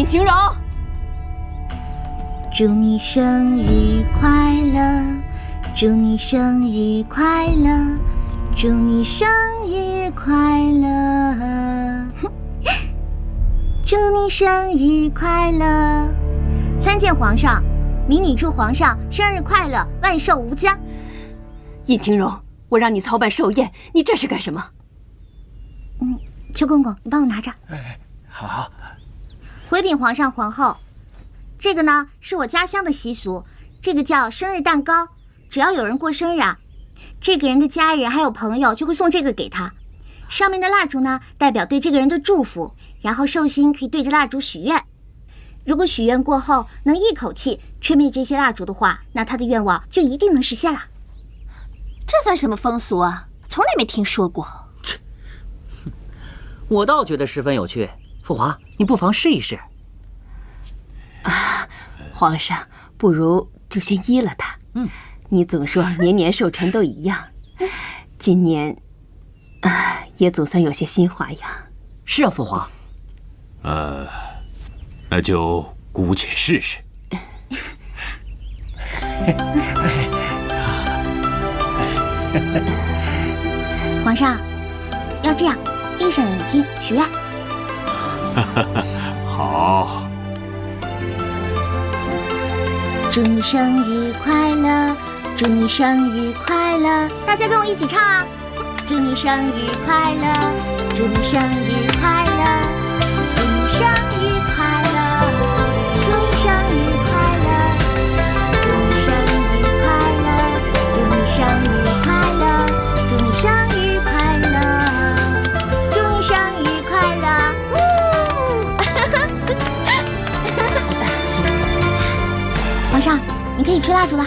尹晴柔，祝你生日快乐，祝你生日快乐，祝你生日快乐，祝你生日快乐！参见皇上，民女祝皇上生日快乐，万寿无疆。尹晴柔，我让你操办寿宴，你这是干什么？邱公公，你帮我拿着。好。回禀皇上皇后，这个呢是我家乡的习俗，这个叫生日蛋糕。只要有人过生日啊，这个人的家人还有朋友就会送这个给他。上面的蜡烛呢，代表对这个人的祝福，然后寿星可以对着蜡烛许愿。如果许愿过后能一口气吹灭这些蜡烛的话，那他的愿望就一定能实现了。这算什么风俗啊？从来没听说过。我倒觉得十分有趣。父皇，你不妨试一试。皇上，不如就先依了他。你总说年年寿辰都一样，今年也总算有些新花样。是啊，父皇。那就姑且试试。皇上，要这样，闭上眼睛许愿。好。祝你生日快乐，祝你生日快乐！大家跟我一起唱啊！祝你生日快乐，祝你生日快乐，祝你生日快乐，祝你生日快乐，祝你生日快乐，祝你生日快乐，祝你生日快乐，祝你生日快乐！皇上，你可以吹蜡烛了。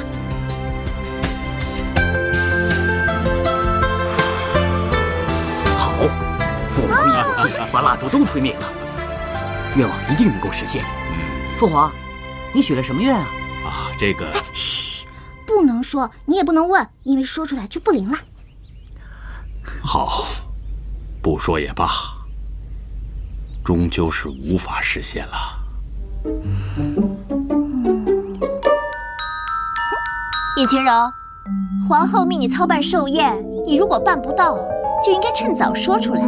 好，父皇一口气把蜡烛都吹灭了，愿望一定能够实现。父皇，你许了什么愿啊？这个……嘘，不能说，你也不能问，因为说出来就不灵了。好，不说也罢，终究是无法实现了。尹晴柔，皇后命你操办寿宴，你如果办不到，就应该趁早说出来。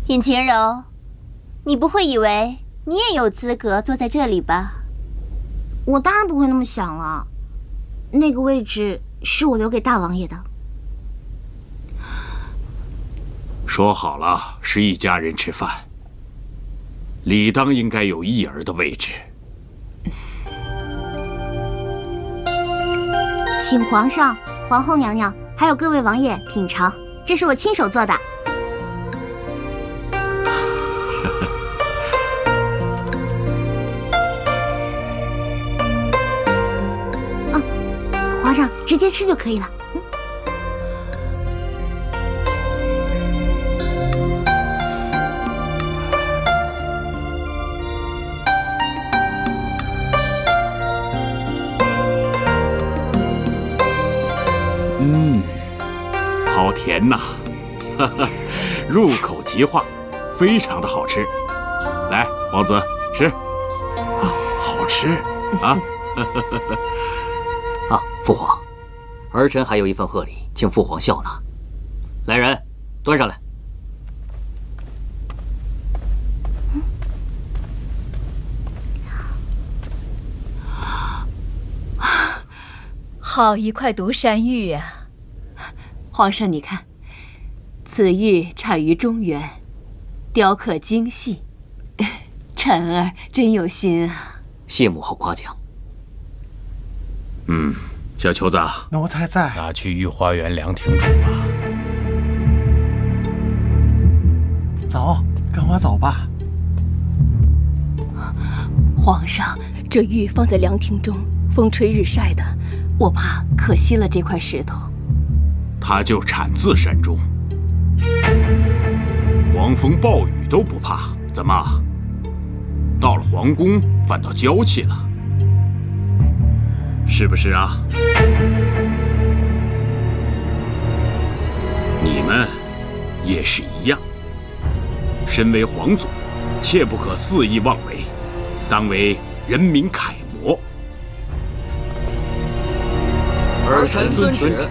尹晴柔，你不会以为你也有资格坐在这里吧？我当然不会那么想了，那个位置是我留给大王爷的。说好了是一家人吃饭，理当应该有一儿的位置。请皇上、皇后娘娘还有各位王爷品尝，这是我亲手做的。皇上直接吃就可以了。好甜呐！入口即化，非常的好吃。来，皇子吃，啊，好吃啊！啊，父皇，儿臣还有一份贺礼，请父皇笑纳。来人，端上来。好一块独山玉啊！皇上，你看，此玉产于中原，雕刻精细，臣儿真有心啊！谢母后夸奖。小球子，奴才在。拿去御花园凉亭煮吧。走，跟我走吧。皇上，这玉放在凉亭中，风吹日晒的，我怕可惜了这块石头。它就产自山中，狂风暴雨都不怕，怎么到了皇宫反倒娇气了？是不是啊？你们也是一样，身为皇族，切不可肆意妄为，当为人民楷模。儿臣遵旨。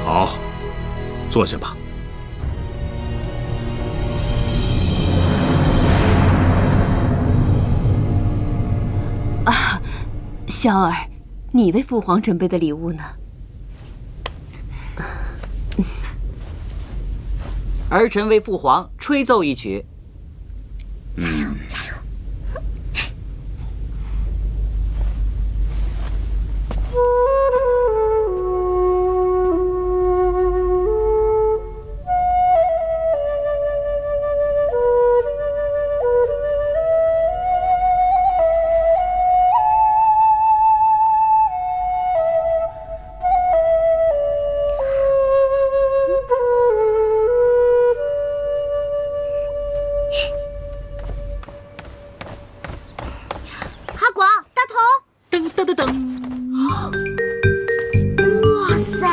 好，坐下吧。啊，萧儿，你为父皇准备的礼物呢？儿臣为父皇吹奏一曲。加油！阿广，大头，噔噔噔噔！哇塞，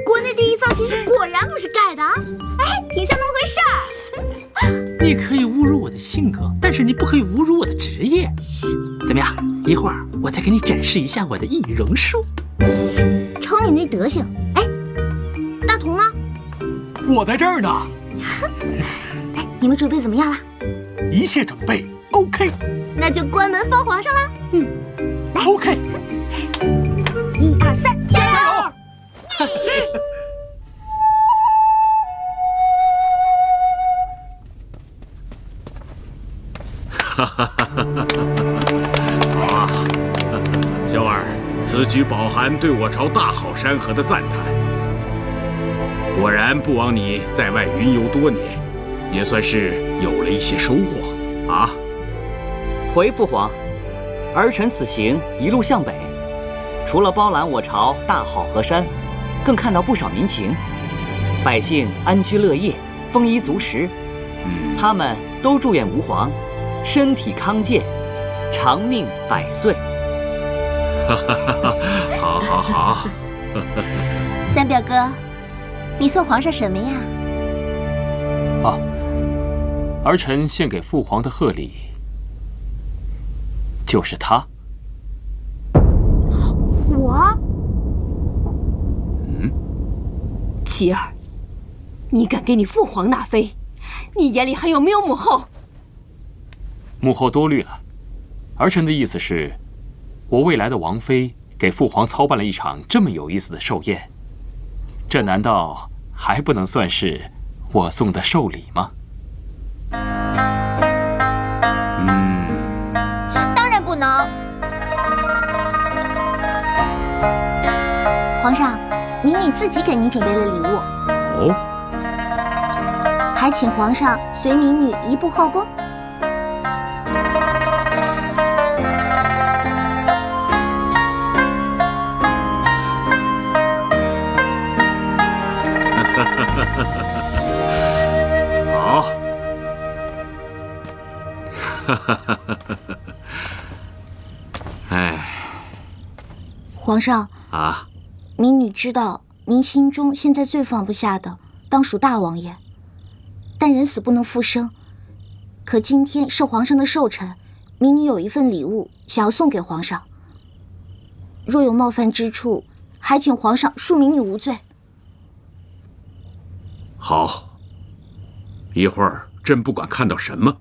国内第一造型师果然不是盖的啊！哎，挺像那么回事儿。你可以侮辱我的性格，但是你不可以侮辱我的职业。怎么样？一会儿我再给你展示一下我的易容术。瞅你那德行，哎，大同呢？我在这儿呢，哎，你们准备怎么样了？一切准备 OK。那就关门放皇上啦。来 OK。 1、2、3，加油！好啊，萧儿，此举饱含对我朝大好山河的赞叹。果然不枉你在外云游多年，也算是有了一些收获啊。回父皇，儿臣此行一路向北，除了包揽我朝大好河山，更看到不少民情，百姓安居乐业，丰衣足食。他们都祝愿吾皇身体康健，长命百岁。好好好。三表哥，你送皇上什么呀？儿臣献给父皇的贺礼就是它。我？琪儿，你敢给你父皇纳妃？你眼里还有没有母后？母后多虑了，儿臣的意思是，我未来的王妃给父皇操办了一场这么有意思的寿宴，这难道还不能算是我送的寿礼吗？当然不能。皇上，民女自己给您准备了礼物，哦，还请皇上随民女移步后宫。好。哎，皇上，啊，民女知道您心中现在最放不下的，当属大王爷。但人死不能复生，可今天是皇上的寿辰，民女有一份礼物想要送给皇上。若有冒犯之处，还请皇上恕民女无罪。好，一会儿朕不管看到什么，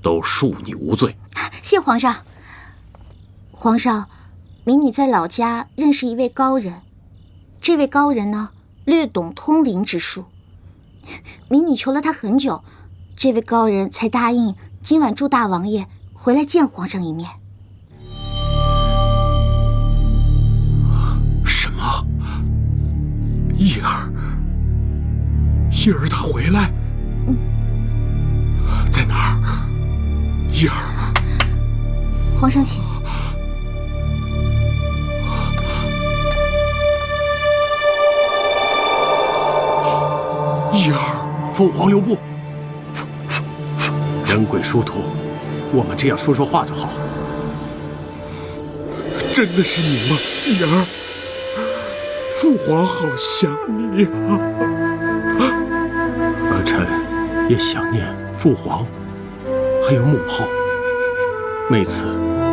都恕你无罪。谢皇上。皇上，民女在老家认识一位高人，这位高人呢，略懂通灵之术。民女求了他很久，这位高人才答应今晚祝大王爷回来见皇上一面。什么？叶儿？叶儿他回来？在哪儿？叶儿，皇上请。叶儿，父皇留步。人鬼殊途，我们这样说说话就好。真的是你吗，叶儿？父皇好想你啊！儿臣也想念父皇，还有母后。每次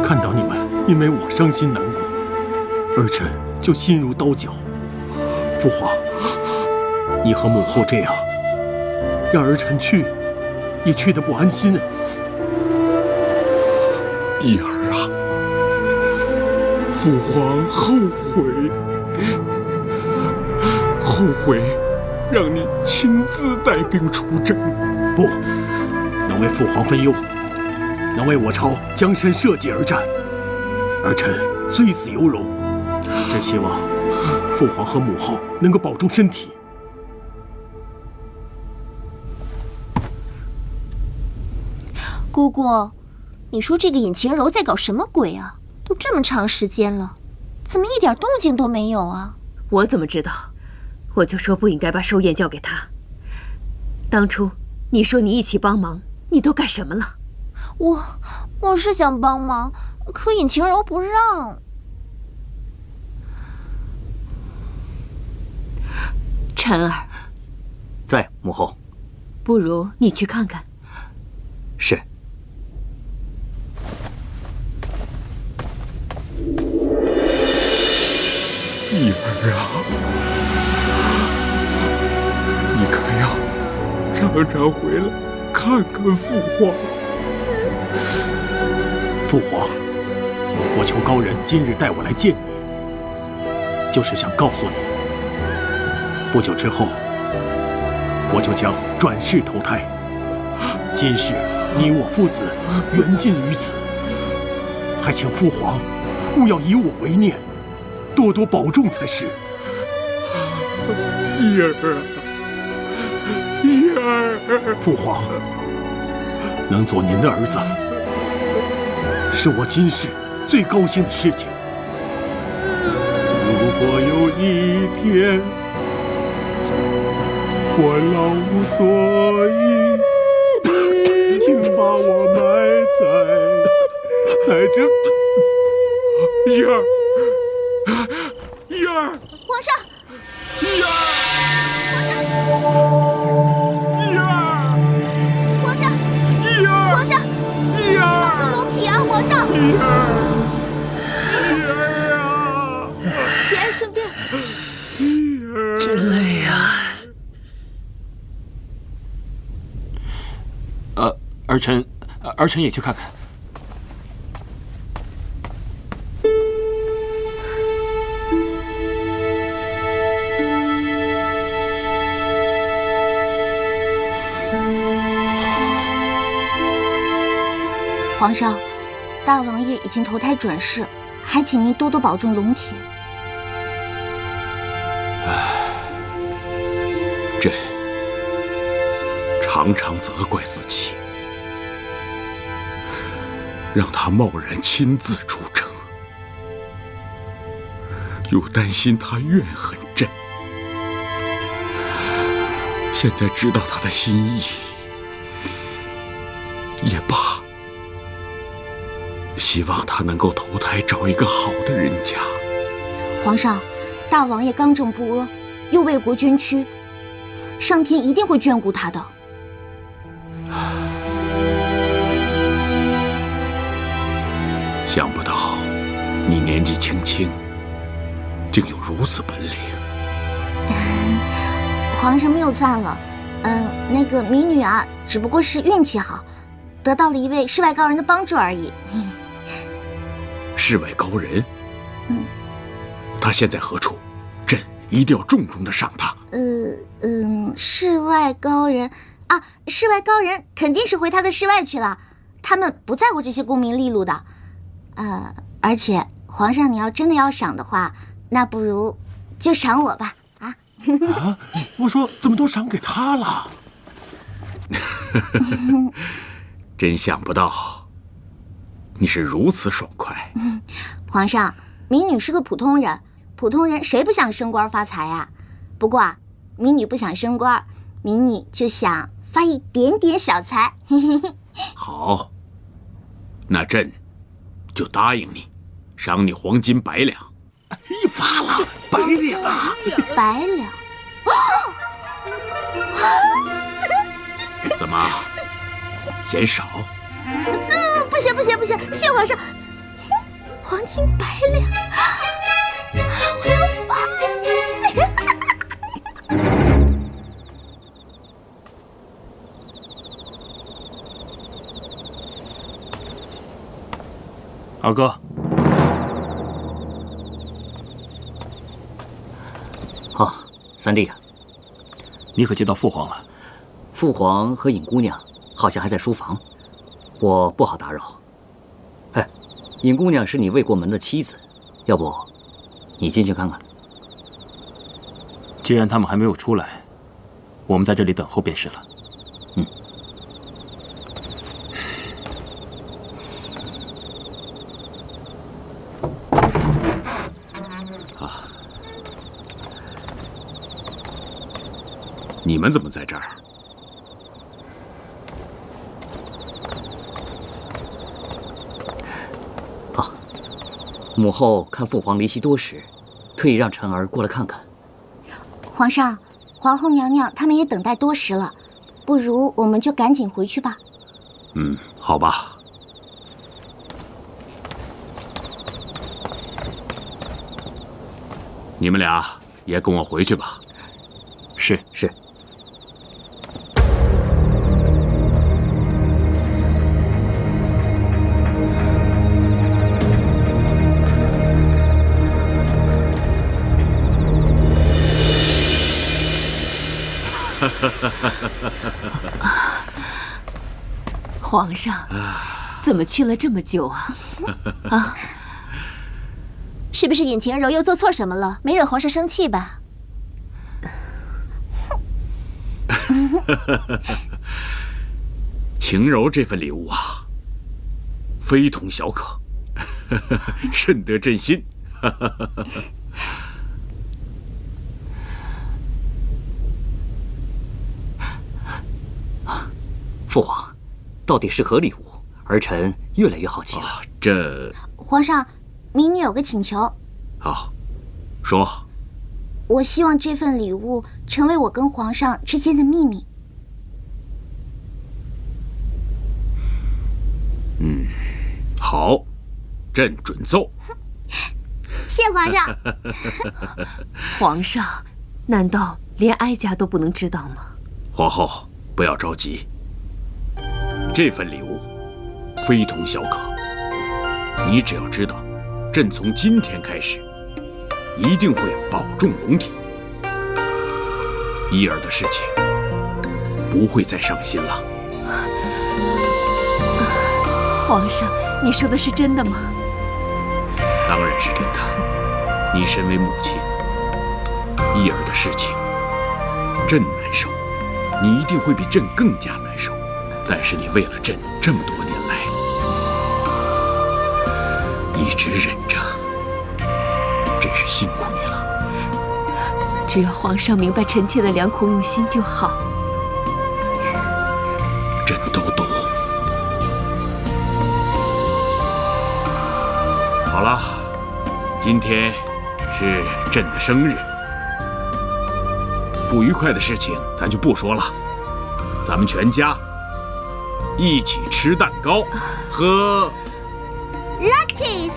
看到你们因为我伤心难过，儿臣就心如刀绞。父皇，你和母后这样，让儿臣去，也去得不安心啊。叶儿啊，父皇后悔让你亲自带兵出征。不，能为父皇分忧，能为我朝江山社稷而战，儿臣虽死犹荣。只希望父皇和母后能够保重身体。姑姑，你说这个尹晴柔在搞什么鬼啊？都这么长时间了，怎么一点动静都没有啊？我怎么知道？我就说不应该把寿宴交给他。当初你说你一起帮忙，你都干什么了？我是想帮忙，可尹晴柔不让。晨儿，在，母后。不如你去看看。是。叶儿啊，你可要常常回来看看父皇。父皇，我求高人今日带我来见你，就是想告诉你，不久之后我就将转世投胎。今世你我父子缘尽于此，还请父皇勿要以我为念，多多保重才是。叶儿啊，叶儿，父皇，能做您的儿子，是我今世最高兴的事情。如果有一天我老无所依，请把我埋在这。叶儿，叶儿，皇上，叶儿，叶儿，皇上，叶儿，皇上，叶儿，保重龙体啊，皇上！叶儿啊！节哀顺变。真累呀。儿臣也去看看。皇上，大王爷已经投胎转世，还请您多多保重龙体。朕常常责怪自己，让他贸然亲自出征，又担心他怨恨朕。现在知道他的心意，也罢。希望他能够投胎找一个好的人家。皇上，大王爷刚正不阿，又为国捐躯，上天一定会眷顾他的。想不到你年纪轻轻，竟有如此本领。皇上谬赞了，那个民女啊，只不过是运气好，得到了一位世外高人的帮助而已。世外高人？他现在何处？朕一定要重重的赏他。世外高人啊，世外高人肯定是回他的世外去了，他们不在乎这些功名利禄的。而且皇上你要真的要赏的话，那不如就赏我吧。啊！我说怎么都赏给他了？真想不到，你是如此爽快。皇上，民女是个普通人，普通人谁不想升官发财呀？不过啊，民女不想升官，民女就想发一点点小财。好，那朕就答应你，赏你黄金100两。一发了100两啊！100两。怎么嫌少？不行不行不行，谢皇上，黄金100两，我要发。二哥，三弟啊，你可见到父皇了？父皇和尹姑娘好像还在书房，我不好打扰。哎，尹姑娘是你未过门的妻子，要不你进去看看？既然他们还没有出来，我们在这里等候便是了。你们怎么在这儿？母后看父皇离席多时，特意让臣儿过来看看。皇上，皇后娘娘他们也等待多时了，不如我们就赶紧回去吧。好吧。你们俩也跟我回去吧。是。皇上，怎么去了这么久啊？是不是尹晴柔又做错什么了？没惹皇上生气吧？晴柔这份礼物啊，非同小可，甚得朕心。父皇，到底是何礼物？儿臣越来越好奇了。这皇上，民女有个请求。好，说。我希望这份礼物成为我跟皇上之间的秘密。好，朕准奏。谢皇上。皇上，难道连哀家都不能知道吗？皇后，不要着急。这份礼物非同小可，你只要知道，朕从今天开始一定会保重龙体，伊儿的事情不会再伤心了。皇上，你说的是真的吗？当然是真的。你身为母亲，伊儿的事情，朕难受，你一定会比朕更加难受。但是你为了朕这么多年来一直忍着，真是辛苦你了。只要皇上明白臣妾的良苦用心就好。朕都懂。好了，今天是朕的生日，不愉快的事情咱就不说了，咱们全家一起吃蛋糕，喝。Lucky kiss。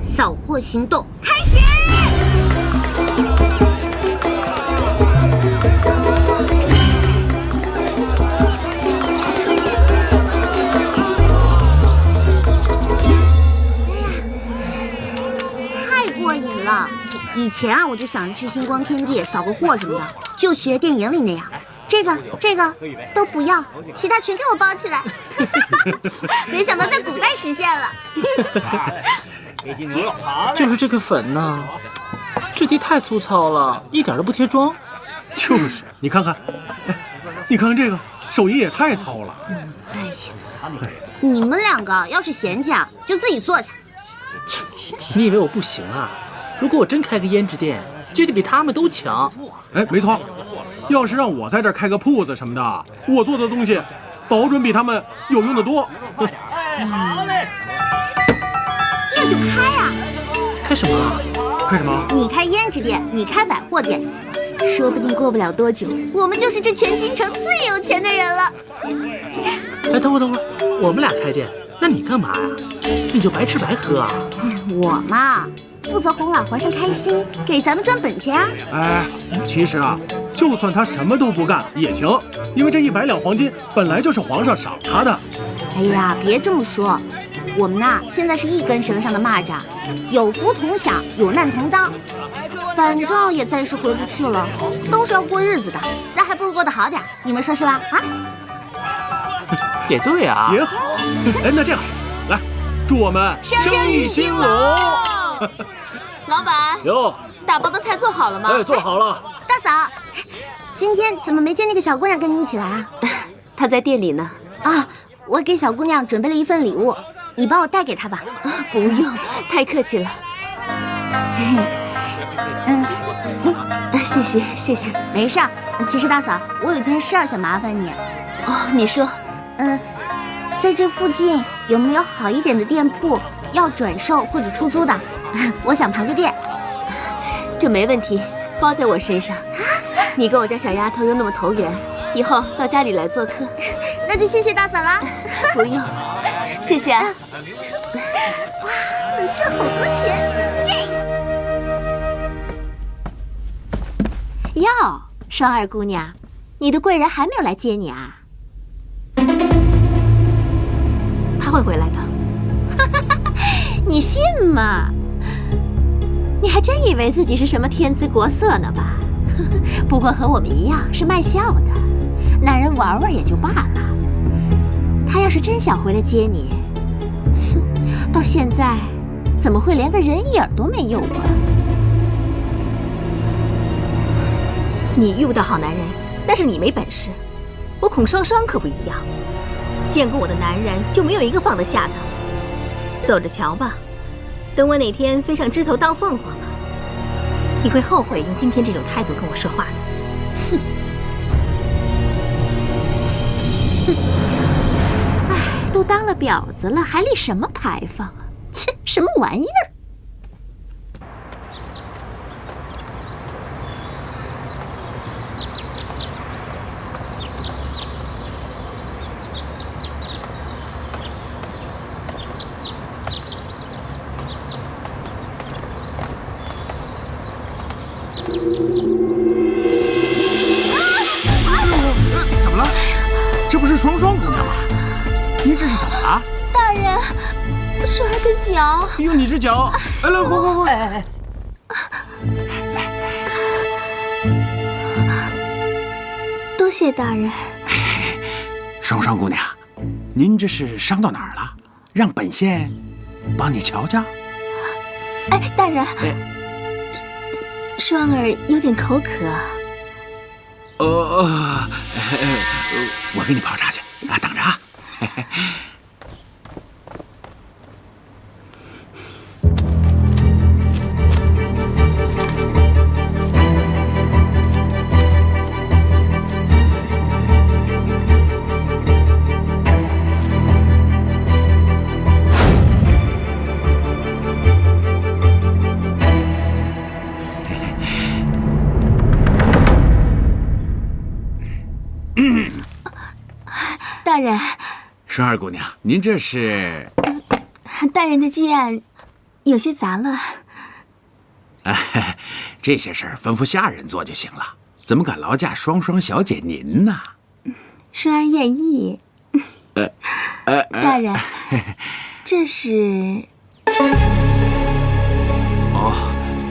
扫货行动开始！太过瘾了！以前啊，我就想着去星光天地扫个货什么的，就学电影里那样。这个都不要，其他全给我包起来。没想到在古代实现了。就是这个粉呐，质地太粗糙了，一点都不贴妆。就是，你看看，哎，你看看这个，手艺也太糙了。哎呀，你们两个要是嫌弃啊，就自己做去。你以为我不行啊？如果我真开个胭脂店，就得比他们都强。哎，没错，要是让我在这儿开个铺子什么的，我做的东西保准比他们有用的多。那就开啊！开什么啊？开什么？你开胭脂店，你开百货店，说不定过不了多久，我们就是这全京城最有钱的人了。哎，等会儿，我们俩开店，那你干嘛呀？你就白吃白喝啊？我嘛，负责哄老皇上开心，给咱们赚本钱啊。哎，其实啊，就算他什么都不干也行，因为这100两黄金本来就是皇上赏他的。哎呀，别这么说，我们呐现在是一根绳上的蚂蚱，有福同享，有难同当。反正也暂时回不去了，都是要过日子的，那还不如过得好点，你们说是吧？啊？也对啊，也好。哎，那这样，来，祝我们生意兴隆。老板，哟，打包的菜做好了吗？哎，做好了。大嫂，今天怎么没见那个小姑娘跟你一起来啊？她在店里呢。啊，我给小姑娘准备了一份礼物，你帮我带给她吧。不用，太客气了。谢谢。没事儿。其实大嫂，我有件事儿想麻烦你。哦，你说。在这附近有没有好一点的店铺要转售或者出租的？我想盘个店。这没问题，包在我身上。你跟我家小丫头又那么投缘，以后到家里来做客。那就谢谢大嫂啦。不用，谢谢啊。哇，能赚好多钱！哟，双儿姑娘，你的贵人还没有来接你啊？他会回来的。你信吗？你还真以为自己是什么天姿国色呢吧？不过和我们一样是卖笑的，男人玩玩也就罢了。他要是真想回来接你，到现在怎么会连个人影都没有啊？你遇不到好男人，那是你没本事。我孔双双可不一样，见过我的男人就没有一个放得下的。走着瞧吧，等我哪天飞上枝头当凤凰了，你会后悔用今天这种态度跟我说话的。唉，都当了婊子了，还立什么牌坊啊？切，什么玩意儿！怎么了？这不是双双姑娘吗？你这是怎么了？大人，双儿的脚。哎呦，你这脚！哎，来，快！多谢大人。双双姑娘，您这是伤到哪儿了？让本县帮你瞧瞧。哎，大人，双儿有点口渴。我给你泡茶去啊，等着啊。人，双儿姑娘，您这是？大人的剑有些杂了。哎，这些事儿吩咐下人做就行了，怎么敢劳驾双双小姐您呢？双儿愿意。大人，这是……哦，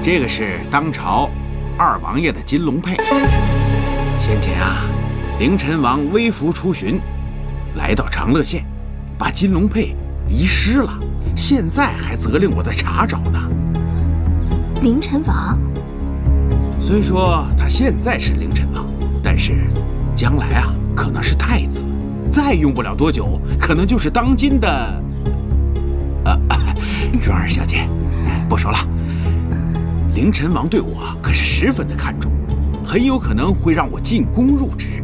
这个是当朝二王爷的金龙佩。先前啊，凌晨王微服出巡，来到长乐县，把金龙佩遗失了，现在还责令我在查找呢。凌晨王，虽说他现在是凌晨王，但是将来啊，可能是太子，再用不了多久，可能就是当今的……双儿小姐，不说了。凌晨王对我可是十分的看重，很有可能会让我进宫入职。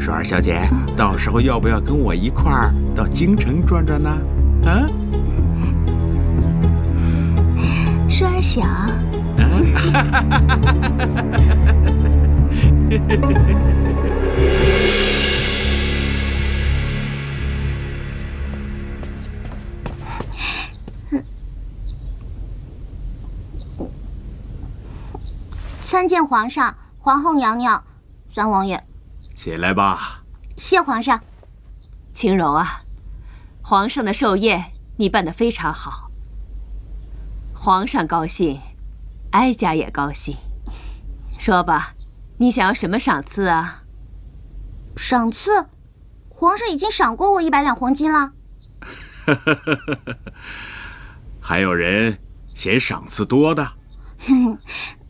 双儿小姐，到时候要不要跟我一块儿到京城转转呢？啊？双儿想。参见皇上、皇后娘娘、三王爷。起来吧。谢皇上。青柔啊，皇上的寿宴你办得非常好，皇上高兴，哀家也高兴。说吧，你想要什么赏赐啊？赏赐？皇上已经赏过我100两黄金了。还有人嫌赏赐多的？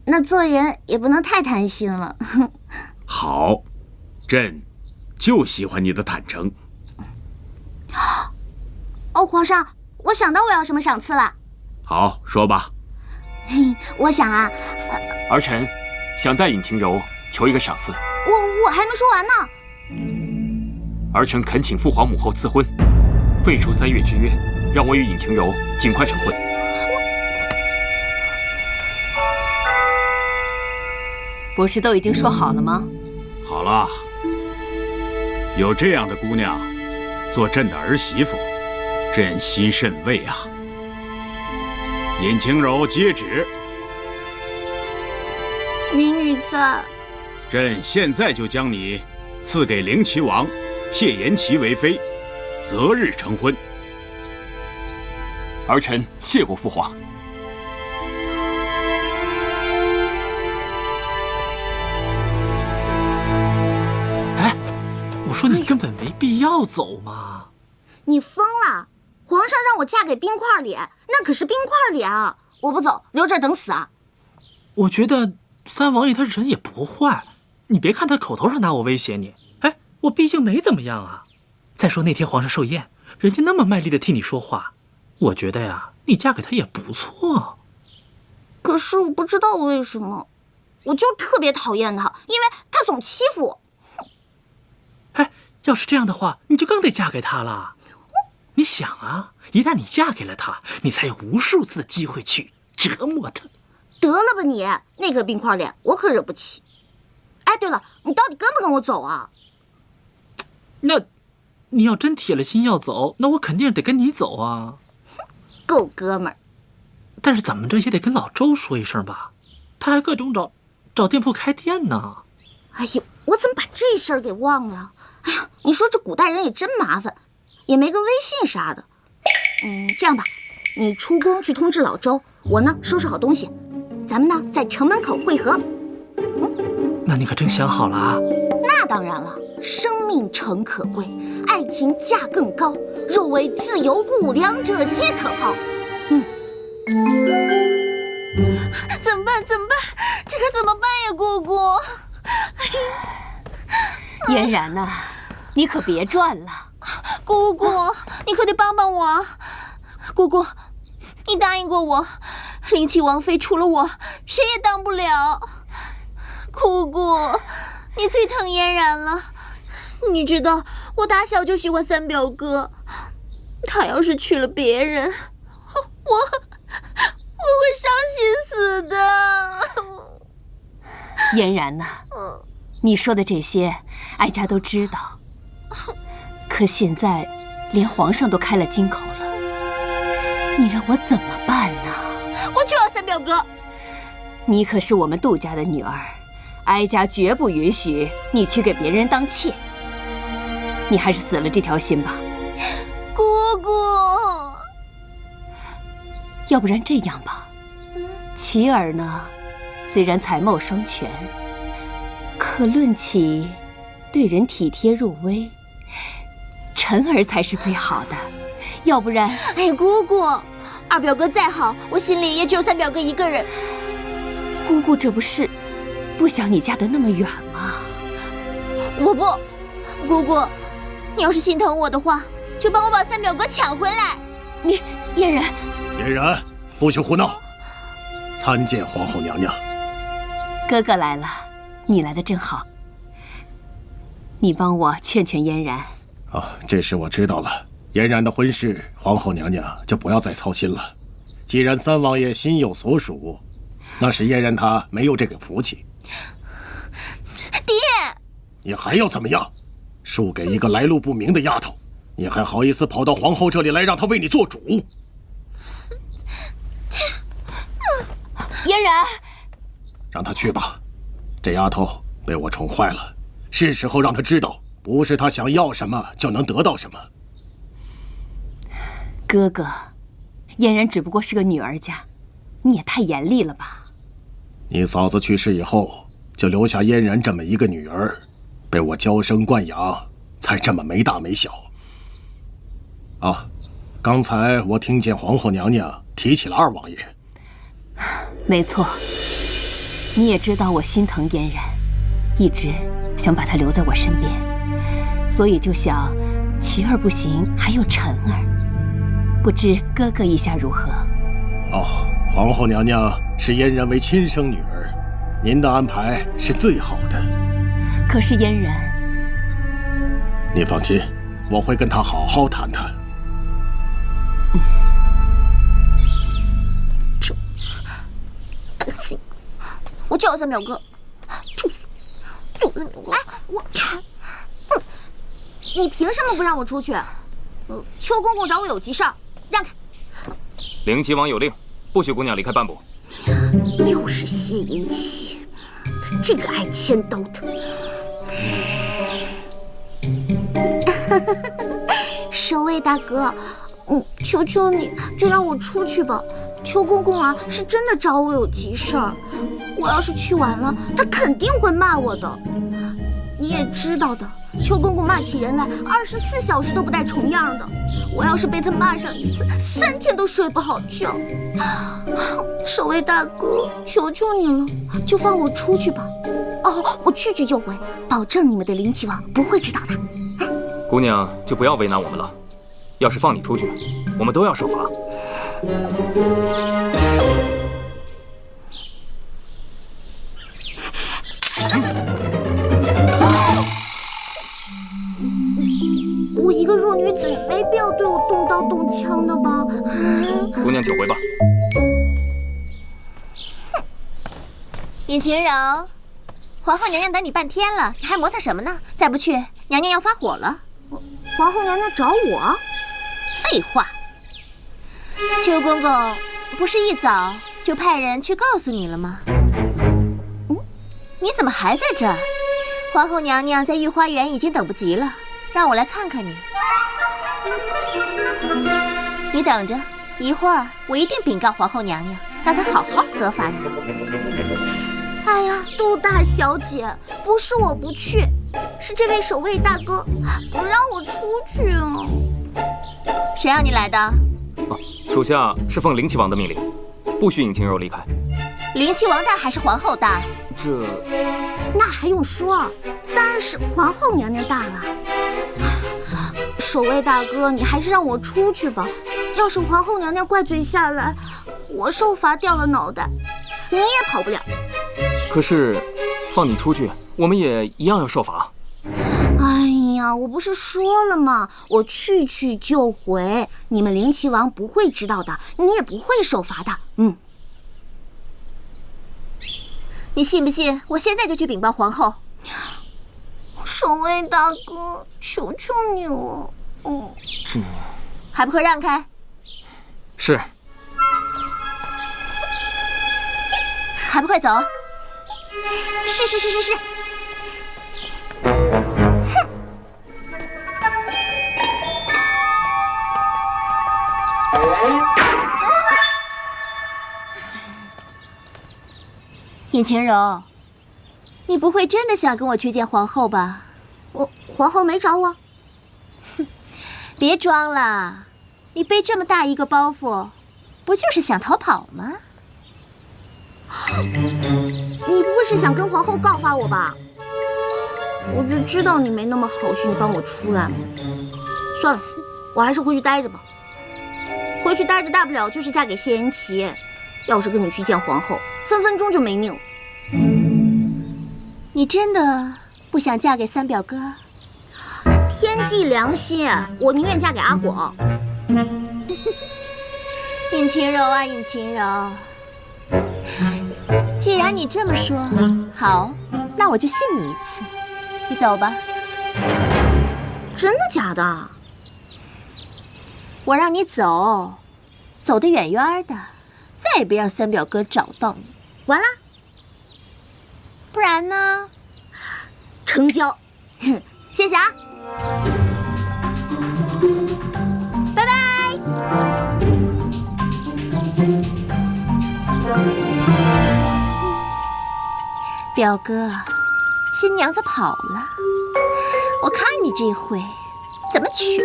那做人也不能太贪心了。好，朕就喜欢你的坦诚。哦，皇上，我想到我要什么赏赐了。好，说吧。我想啊，儿臣想代尹晴柔求一个赏赐。我还没说完呢。儿臣恳请父皇母后赐婚，废除3月之约，让我与尹晴柔尽快成婚。不是都已经说好了吗？好了，有这样的姑娘做朕的儿媳妇，朕心甚慰啊。尹晴柔接旨。民女在。朕现在就将你赐给灵齐王谢延琪为妃，择日成婚。儿臣谢过父皇。我说你根本没必要走嘛！你疯了！皇上让我嫁给冰块脸，那可是冰块脸啊！我不走，留这儿等死啊！我觉得三王爷他人也不坏，你别看他口头上拿我威胁你，哎，我毕竟没怎么样啊。再说那天皇上寿宴，人家那么卖力的替你说话，我觉得呀，你嫁给他也不错。可是我不知道为什么，我就特别讨厌他，因为他总欺负我。哎，要是这样的话，你就更得嫁给他了。你想啊，一旦你嫁给了他，你才有无数次的机会去折磨他。得了吧你，那个冰块脸我可惹不起。哎，对了，你到底跟不跟我走啊？那，你要真铁了心要走，那我肯定得跟你走啊。够哥们儿。但是怎么着也得跟老周说一声吧，他还各种找店铺开店呢。哎呦，我怎么把这事儿给忘了？哎呀，你说这古代人也真麻烦，也没个微信啥的。这样吧，你出宫去通知老周，我呢收拾好东西，咱们呢在城门口会合。那你可真想好了啊？那当然了，生命诚可贵，爱情价更高，若为自由故，两者皆可抛。怎么办？怎么办？这可怎么办呀，姑姑？嫣然呐，你可别转了。姑姑，你可得帮帮我。姑姑，你答应过我，灵齐王妃除了我，谁也当不了。姑姑，你最疼嫣然了。你知道，我打小就喜欢三表哥，他要是娶了别人，我会伤心死的。嫣然呐，你说的这些，哀家都知道。可现在连皇上都开了金口了，你让我怎么办呢？我就要三表哥。你可是我们杜家的女儿，哀家绝不允许你去给别人当妾。你还是死了这条心吧。姑姑，要不然这样吧，琪儿呢，虽然才貌双全，可论起对人体贴入微，晨儿才是最好的。要不然，哎呀，姑姑，二表哥再好，我心里也只有三表哥一个人。姑姑这不是不想你嫁得那么远吗？我不，姑姑，你要是心疼我的话，就帮我把三表哥抢回来。你嫣然，嫣然，不许胡闹！参见皇后娘娘。哥哥来了，你来的正好。你帮我劝劝嫣然。啊，这事我知道了。嫣然的婚事，皇后娘娘就不要再操心了。既然三王爷心有所属，那是嫣然她没有这个福气。爹，你还要怎么样？输给一个来路不明的丫头，你还好意思跑到皇后这里来，让她为你做主？嫣然，让她去吧。这丫头被我宠坏了，是时候让她知道，不是她想要什么就能得到什么。哥哥，嫣然只不过是个女儿家，你也太严厉了吧？你嫂子去世以后，就留下嫣然这么一个女儿，被我娇生惯养，才这么没大没小。啊，刚才我听见皇后娘娘提起了二王爷。没错，你也知道我心疼嫣然，一直想把她留在我身边，所以就想琪儿不行，还有晨儿。不知哥哥意下如何？哦，皇后娘娘视嫣然为亲生女儿，您的安排是最好的。可是嫣然，你放心，我会跟她好好谈谈。我就要三表哥，就是三表哥。哎，我，你凭什么不让我出去？邱公公找我有急事儿，让开。灵齐王有令，不许姑娘离开半步。又是谢银齐，他这个爱牵刀的。守卫大哥，求求你，就让我出去吧。邱公公啊，是真的找我有急事儿。我要是去晚了，他肯定会骂我的。你也知道的，邱公公骂起人来24小时都不带重样的。我要是被他骂上一次，3天都睡不好觉。守卫大哥，求求你了，就放我出去吧。哦，我去就回，保证你们的灵齐王不会知道的。姑娘就不要为难我们了，要是放你出去，我们都要受罚。我一个弱女子，没必要对我动刀动枪的吧？姑娘，请回吧。尹晴柔，皇后娘娘等你半天了，你还磨蹭什么呢？再不去，娘娘要发火了。皇后娘娘找我？废话。邱公公不是一早就派人去告诉你了吗？你怎么还在这儿？皇后娘娘在御花园已经等不及了，让我来看看你。你等着，一会儿我一定禀告皇后娘娘，让她好好责罚你。哎呀，杜大小姐，不是我不去，是这位守卫大哥不让我出去啊。谁让你来的？属下是奉灵齐王的命令，不许尹晴柔离开。灵齐王大还是皇后大？那还用说，当然是皇后娘娘大了。守卫大哥，你还是让我出去吧。要是皇后娘娘怪罪下来，我受罚掉了脑袋，你也跑不了。可是，放你出去，我们也一样要受罚。哎呀，我不是说了吗？我去就回，你们灵齐王不会知道的，你也不会受罚的。你信不信？我现在就去禀报皇后。守卫大哥，求求你了。是，还不快让开！是，还不快走！是。哼！尹晴柔，你不会真的想跟我去见皇后吧？皇后没找我。哼，别装了，你背这么大一个包袱，不就是想逃跑吗？你不会是想跟皇后告发我吧？我就知道你没那么好心帮我出来嘛。算了，我还是回去待着吧。回去待着，大不了就是嫁给谢恩琪。要是跟你去见皇后，分分钟就没命了。你真的不想嫁给三表哥？天地良心，我宁愿嫁给阿广。尹晴柔啊，尹晴柔，既然你这么说，好，那我就信你一次。你走吧。真的假的？我让你走，走得远远的，再也别让三表哥找到你。完了。不然呢？成交。谢谢啊。拜拜。表哥，新娘子跑了，我看你这回怎么娶。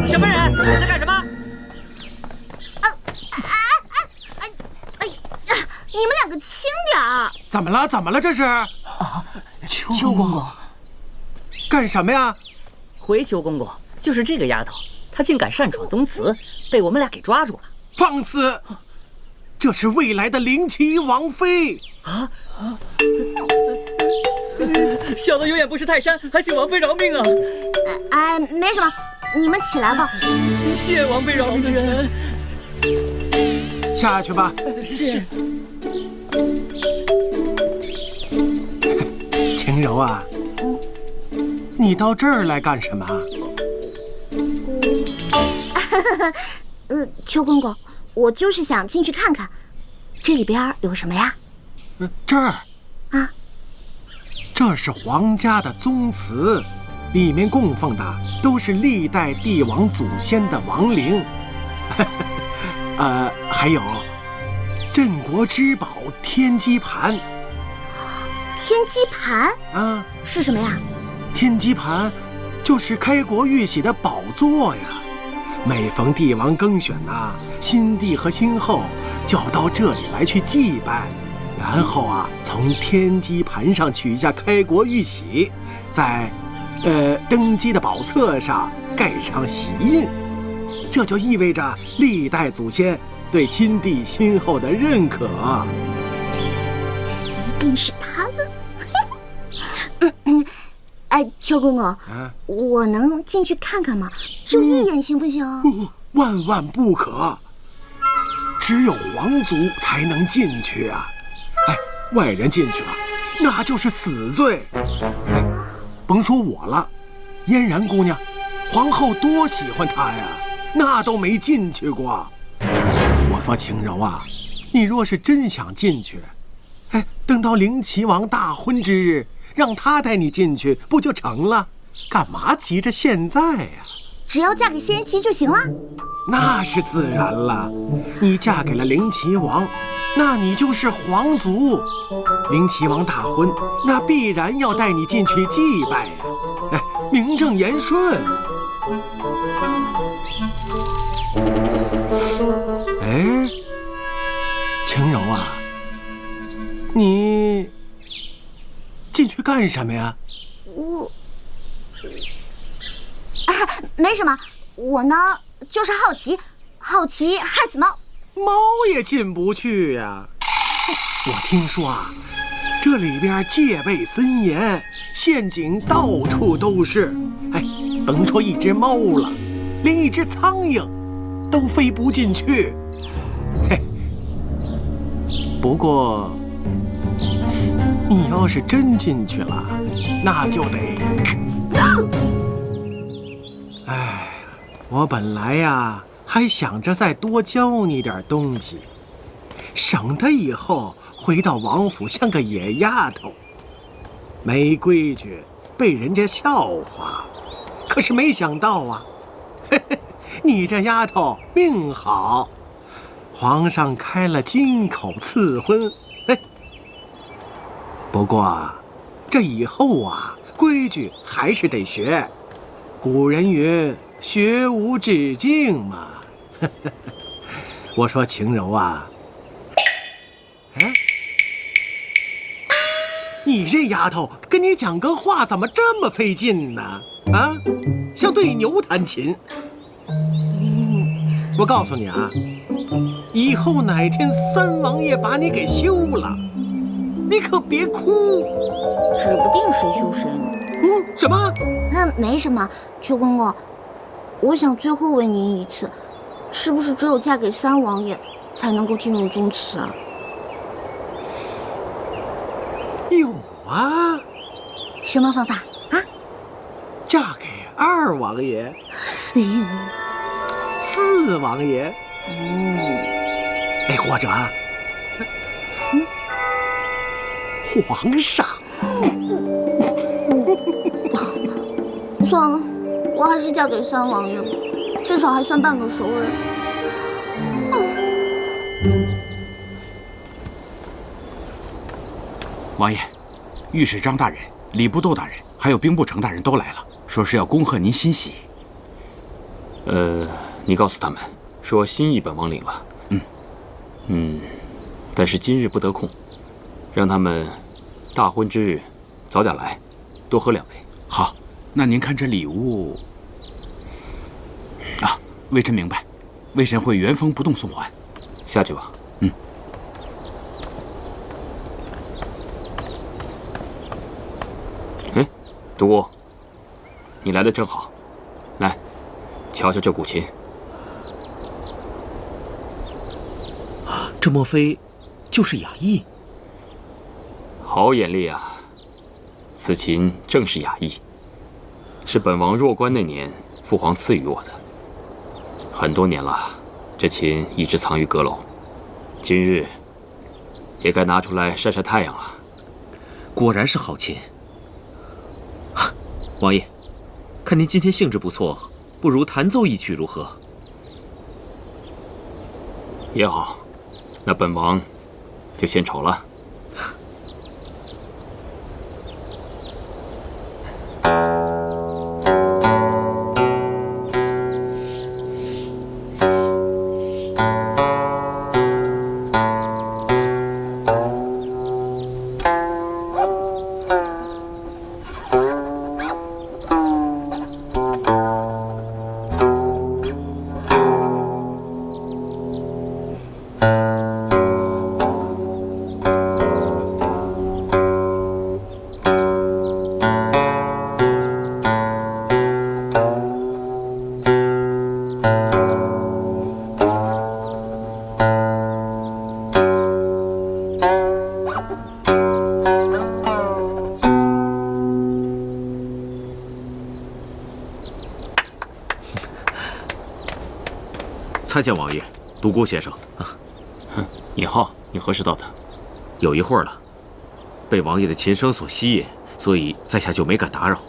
什么人？你在干什么？你们两个轻点儿！怎么了？怎么了？这是？邱公公，干什么呀？回邱公公，就是这个丫头，她竟敢擅闯宗祠，被我们俩给抓住了。放肆！这是未来的灵齐王妃啊！小的有眼不识泰山，还请王妃饶命啊！没什么，你们起来吧。谢王妃饶命之恩。下去吧。是。晴柔啊，你到这儿来干什么？邱公公，我就是想进去看看，这里边有什么呀？这儿啊，这是皇家的宗祠，里面供奉的都是历代帝王祖先的亡灵。还有镇国之宝天机盘。天机盘啊，是什么呀？天机盘就是开国玉玺的宝座呀。每逢帝王更选呐，新帝和新后就要到这里来去祭拜，然后啊，从天机盘上取下开国玉玺，在登基的宝册上盖上玺印，这就意味着历代祖先对新帝新后的认可。一定是他们。邱公公，我能进去看看吗？就一眼行不行？万万不可，只有皇族才能进去啊！外人进去了，那就是死罪。甭说我了，嫣然姑娘，皇后多喜欢她呀，那都没进去过。我说晴柔啊，你若是真想进去，哎，等到灵齐王大婚之日，让他带你进去，不就成了？干嘛急着现在呀？只要嫁给仙齐就行了。那是自然了，你嫁给了灵齐王，那你就是皇族。灵齐王大婚，那必然要带你进去祭拜呀，哎，名正言顺。哎，晴柔啊，你进去干什么呀？没什么，我呢就是好奇，好奇害死猫。猫也进不去呀。我听说啊，这里边戒备森严，陷阱到处都是。哎，甭说一只猫了，连一只苍蝇都飞不进去。嘿，不过你要是真进去了，那就得……哎，我本来呀还想着再多教你点东西，省得以后回到王府像个野丫头，没规矩，被人家笑话。可是没想到啊，嘿嘿，你这丫头命好，皇上开了金口赐婚。嘿，不过这以后啊，规矩还是得学。古人云：“学无止境嘛。”我说晴柔啊，哎，你这丫头跟你讲个话怎么这么费劲呢？啊，像对牛弹琴。我告诉你啊，以后哪天三王爷把你给休了，你可别哭，指不定谁休谁呢。什么？没什么，秋公公，我想最后问您一次，是不是只有嫁给三王爷才能够进入宗祠啊？有啊。什么方法啊？嫁给二王爷，四王爷，哎，或者皇上。算了，我还是嫁给三王爷吧，至少还算半个熟人。王爷，御史张大人、礼部窦大人还有兵部程大人都来了，说是要恭贺您新喜。你告诉他们说心意本王领了。但是今日不得空，让他们大婚之日早点来，多喝2杯。好，那您看这礼物啊，微臣明白，微臣会原封不动送还。下去吧。哎，独孤，你来的正好，来，瞧瞧这古琴。这莫非就是雅意？好眼力啊！此琴正是雅意，是本王入关那年父皇赐予我的。很多年了，这琴一直藏于阁楼，今日也该拿出来晒晒太阳了。果然是好琴。王爷，看您今天兴致不错，不如弹奏一曲如何？也好，那本王就献丑了。参见王爷，独孤先生。尹浩，你何时到的？有一会儿了，被王爷的琴声所吸引，所以在下就没敢打扰。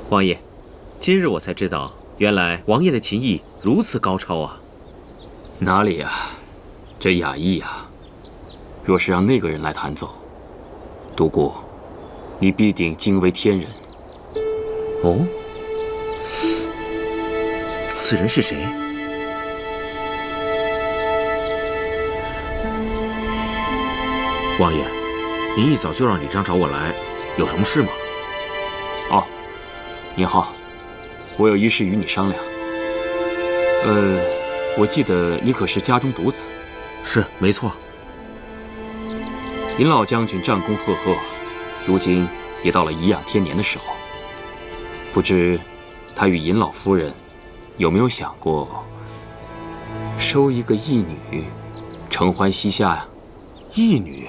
王爷，今日我才知道，原来王爷的琴艺如此高超啊！哪里呀，这雅意呀，若是让那个人来弹奏，独孤，你必定惊为天人。哦，此人是谁？王爷，您一早就让李章找我来，有什么事吗？哦，尹浩，我有一事与你商量。我记得你可是家中独子？是，没错。尹老将军战功赫赫，如今也到了颐养天年的时候，不知他与尹老夫人有没有想过收一个义女，承欢膝下呀？义女？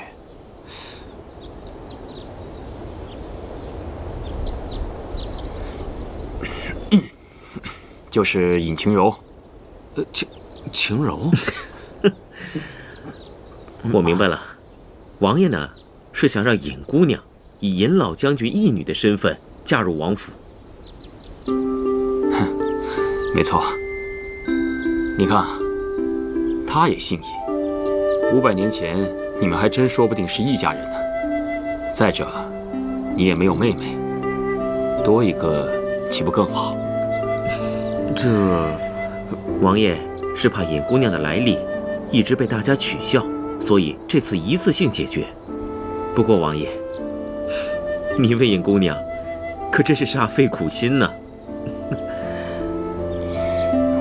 就是尹晴柔。晴柔？我明白了，王爷呢是想让尹姑娘以尹老将军义女的身份嫁入王府。没错。你看啊，她也姓尹，500年前你们还真说不定是一家人呢。再者，你也没有妹妹，多一个岂不更好？这，王爷是怕尹姑娘的来历一直被大家取笑，所以这次一次性解决。不过王爷，您为尹姑娘可真是煞费苦心呢。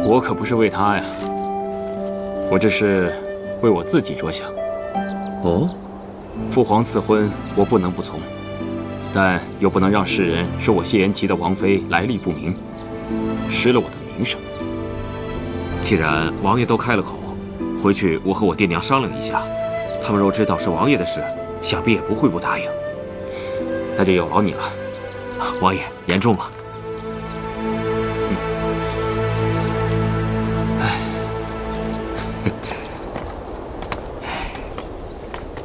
我可不是为她呀，我这是为我自己着想。哦，父皇赐婚，我不能不从，但又不能让世人说我谢延琪的王妃来历不明，失了我的名声。既然王爷都开了口，回去我和我爹娘商量一下，他们若知道是王爷的事，想必也不会不答应。那就有劳你了。王爷言重了。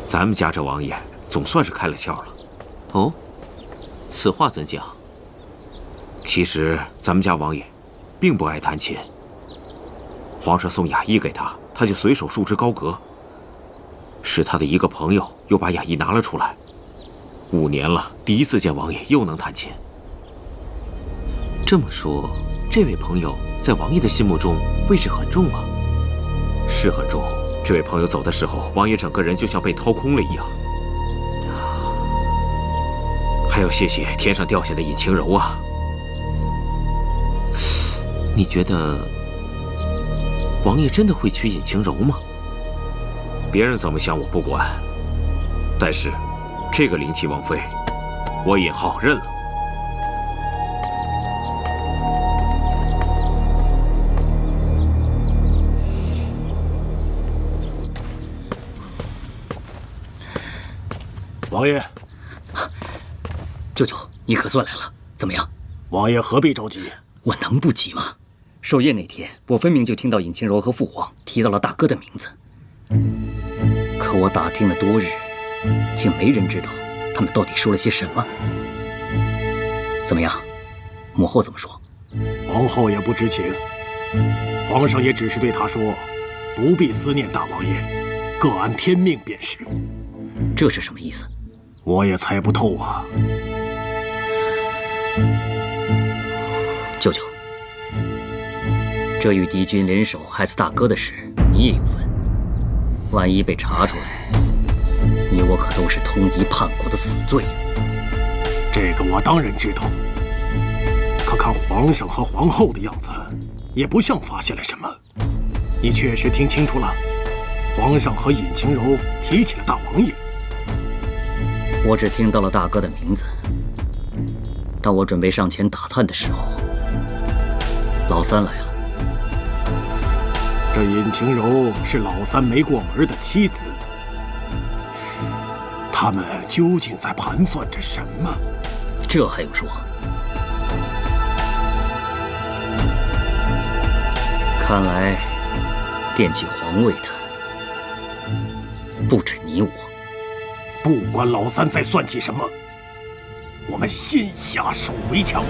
咱们家这王爷总算是开了窍了。哦，此话怎讲？其实咱们家王爷并不爱弹琴，皇上送雅意给他，他就随手束之高阁。是他的一个朋友又把雅意拿了出来，5年了，第一次见王爷又能弹琴。这么说，这位朋友在王爷的心目中位置很重啊。是很重。这位朋友走的时候，王爷整个人就像被掏空了一样。还要谢谢天上掉下的尹晴柔啊。你觉得王爷真的会娶尹晴柔吗？别人怎么想我不管，但是这个灵气王妃，我尹浩认了。王爷，舅舅，你可算来了，怎么样？王爷何必着急？我能不急吗？寿宴那天，我分明就听到尹晴柔和父皇提到了大哥的名字，可我打听了多日，竟没人知道他们到底说了些什么。怎么样？母后怎么说？皇后也不知情，皇上也只是对她说，不必思念大王爷，各安天命便是。这是什么意思？我也猜不透啊。舅舅，这与敌军联手害死大哥的事，你也有份。万一被查出来，你我可都是通敌叛国的死罪。这个我当然知道，可看皇上和皇后的样子，也不像发现了什么。你确实听清楚了，皇上和尹晴柔提起了大王爷。我只听到了大哥的名字。当我准备上前打探的时候，老三来了。这尹晴柔是老三没过门的妻子，他们究竟在盘算着什么？这还用说？看来惦记皇位的不止你我。不管老三再算计什么，我们先下手为强。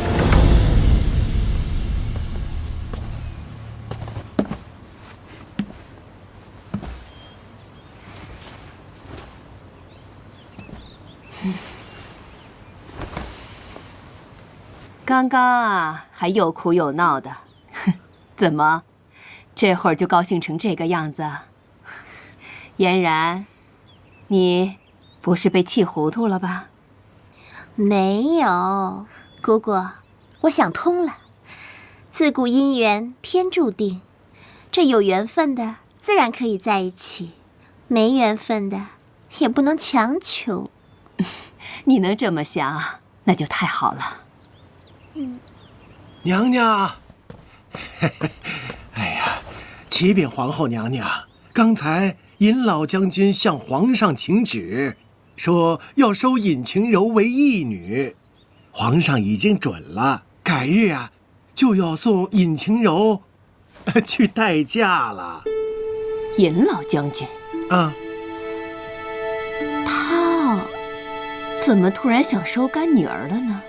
刚刚啊，还有哭有闹的，怎么，这会儿就高兴成这个样子？嫣然，你不是被气糊涂了吧？没有，姑姑，我想通了。自古姻缘天注定，这有缘分的自然可以在一起，没缘分的也不能强求。你能这么想，那就太好了。娘娘，哎呀，启禀皇后娘娘，刚才尹老将军向皇上请旨，说要收尹晴柔为义女，皇上已经准了，改日啊就要送尹晴柔去待嫁了。尹老将军啊，他怎么突然想收干女儿了呢？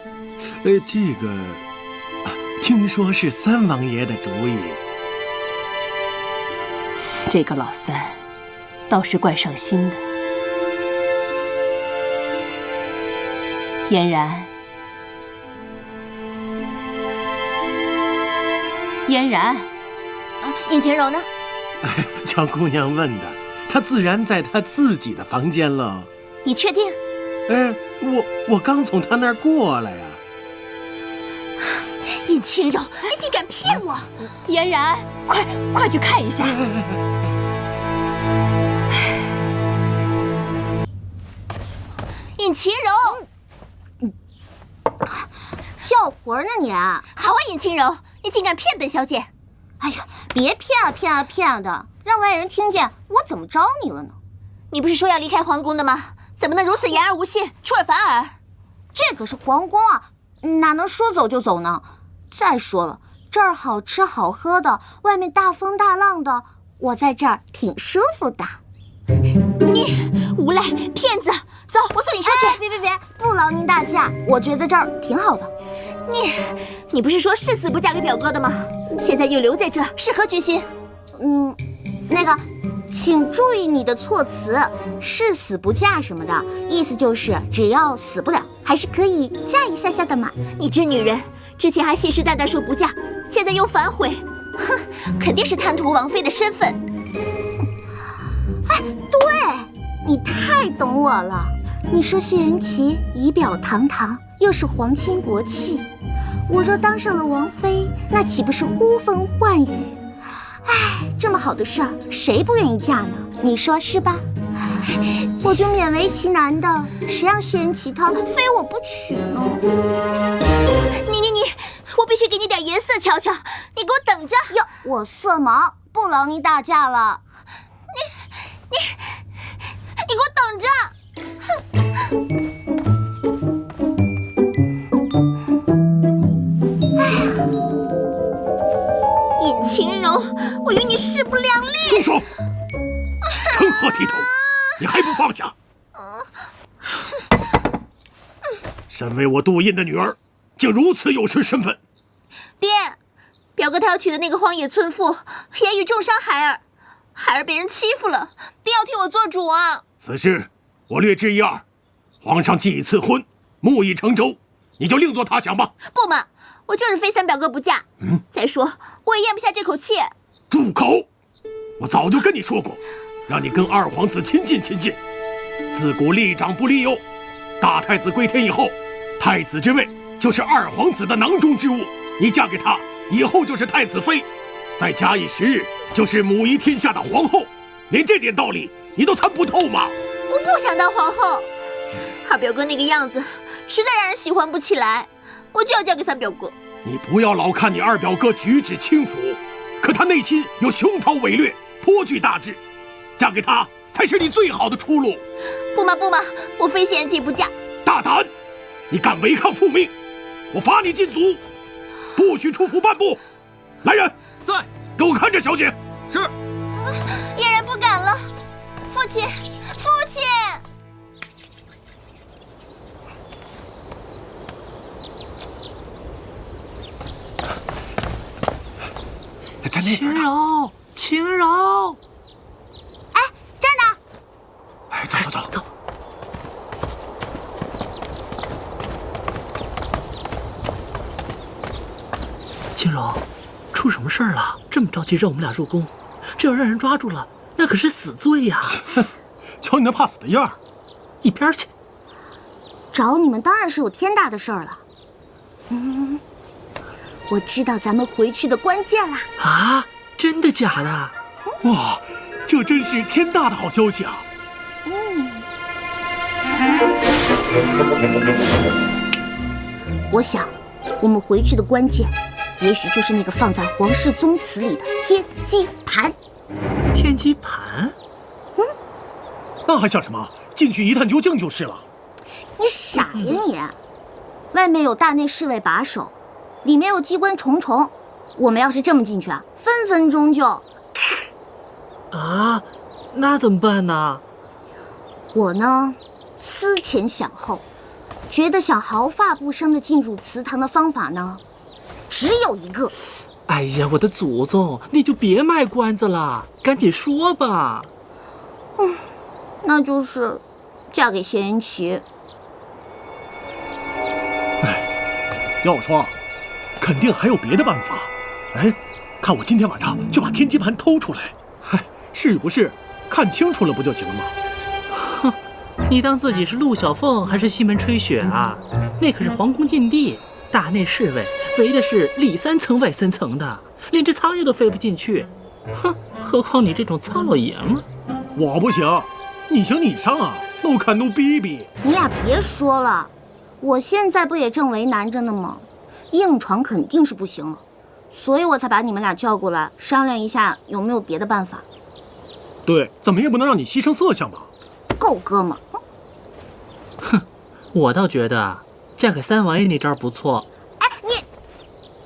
这个，听说是三王爷的主意。这个老三倒是怪上心的。嫣然，嫣然，尹晴柔呢？乔姑娘问的，她自然在她自己的房间喽。你确定？哎，我刚从她那儿过来呀。尹晴柔，你竟敢骗我！嫣然，快去看一下。尹晴柔，叫活呢你？好啊，尹晴柔，你竟敢骗本小姐！哎呀，别骗的，让外人听见，我怎么招你了呢？你不是说要离开皇宫的吗？怎么能如此言而无信，出尔反尔？这可是皇宫啊，哪能说走就走呢？再说了，这儿好吃好喝的，外面大风大浪的，我在这儿挺舒服的。你无赖骗子，走，我送你出去。别，不劳您大驾，我觉得这儿挺好的。你不是说誓死不嫁给表哥的吗？现在又留在这儿，是何居心？那个，请注意你的措辞，誓死不嫁什么的，意思就是只要死不了，还是可以嫁一下的嘛。你这女人，之前还信誓旦旦说不嫁，现在又反悔，哼，肯定是贪图王妃的身份。哎，对，你太懂我了。你说谢仁琪仪表堂堂，又是皇亲国戚，我若当上了王妃，那岂不是呼风唤雨？哎，这么好的事儿，谁不愿意嫁呢？你说是吧？我就勉为其难的，谁让谢仁琪他非我不娶呢？你，我必须给你点颜色瞧瞧，你给我等着！哟，我色盲，不劳您大驾了。你给我等着！尹晴柔，我与你势不两立。住手！成何体统？你还不放下？身为我杜印的女儿，竟如此有失身份。爹，表哥他要娶的那个荒野村妇，言语重伤孩儿，孩儿被人欺负了，爹要替我做主啊！此事我略知一二，皇上既已赐婚，木已成舟，你就另作他想吧。不嘛，我就是非三表哥不嫁。再说我也咽不下这口气。住口！我早就跟你说过，让你跟二皇子亲近亲近。自古立长不立幼，大太子归天以后，太子之位就是二皇子的囊中之物，你嫁给他以后就是太子妃，再假以时日就是母仪天下的皇后，连这点道理你都参不透吗？我不想当皇后，二表哥那个样子实在让人喜欢不起来，我就要嫁给三表哥。你不要老看你二表哥举止轻浮，可他内心有雄韬伟略，颇具大志，嫁给他才是你最好的出路。不嘛，我非谢仁琪不嫁。大胆！你敢违抗父命，我罚你禁足，不许出府半步。来人，在，给我看着小姐。是。嫣然不敢了，父亲，父亲！秦柔，秦柔，哎，这儿呢！哎，走走走走。秦柔，出什么事儿了？这么着急让我们俩入宫，这要让人抓住了，那可是死罪呀！瞧你那怕死的样儿，一边去！找你们当然是有天大的事儿了。我知道咱们回去的关键啦！啊，真的假的？哇，这真是天大的好消息啊！我想，我们回去的关键，也许就是那个放在皇室宗祠里的天机盘。天机盘？那还想什么？进去一探究竟就是了。你傻呀你！外面有大内侍卫把守，里面有机关重重。我们要是这么进去啊，分分钟就……啊，那怎么办呢？我呢，思前想后，觉得想毫发不伤地进入祠堂的方法呢，只有一个。哎呀，我的祖宗，你就别卖关子了，赶紧说吧。那就是嫁给谢言齐。要我说，肯定还有别的办法。哎，看我今天晚上就把天机盘偷出来。嗨，是与不是，看清楚了不就行了吗？哼，你当自己是陆小凤还是西门吹雪啊？那可是皇宫禁地，大内侍卫围的是里3层外3层的，连只苍蝇都飞不进去。哼，何况你这种糙老爷们。我不行，你行你上啊，no can no baby。你俩别说了，我现在不也正为难着呢吗？硬闯肯定是不行了，所以我才把你们俩叫过来商量一下有没有别的办法。对，怎么也不能让你牺牲色相吧？够哥们。哼，我倒觉得嫁给三王爷那招不错。哎，你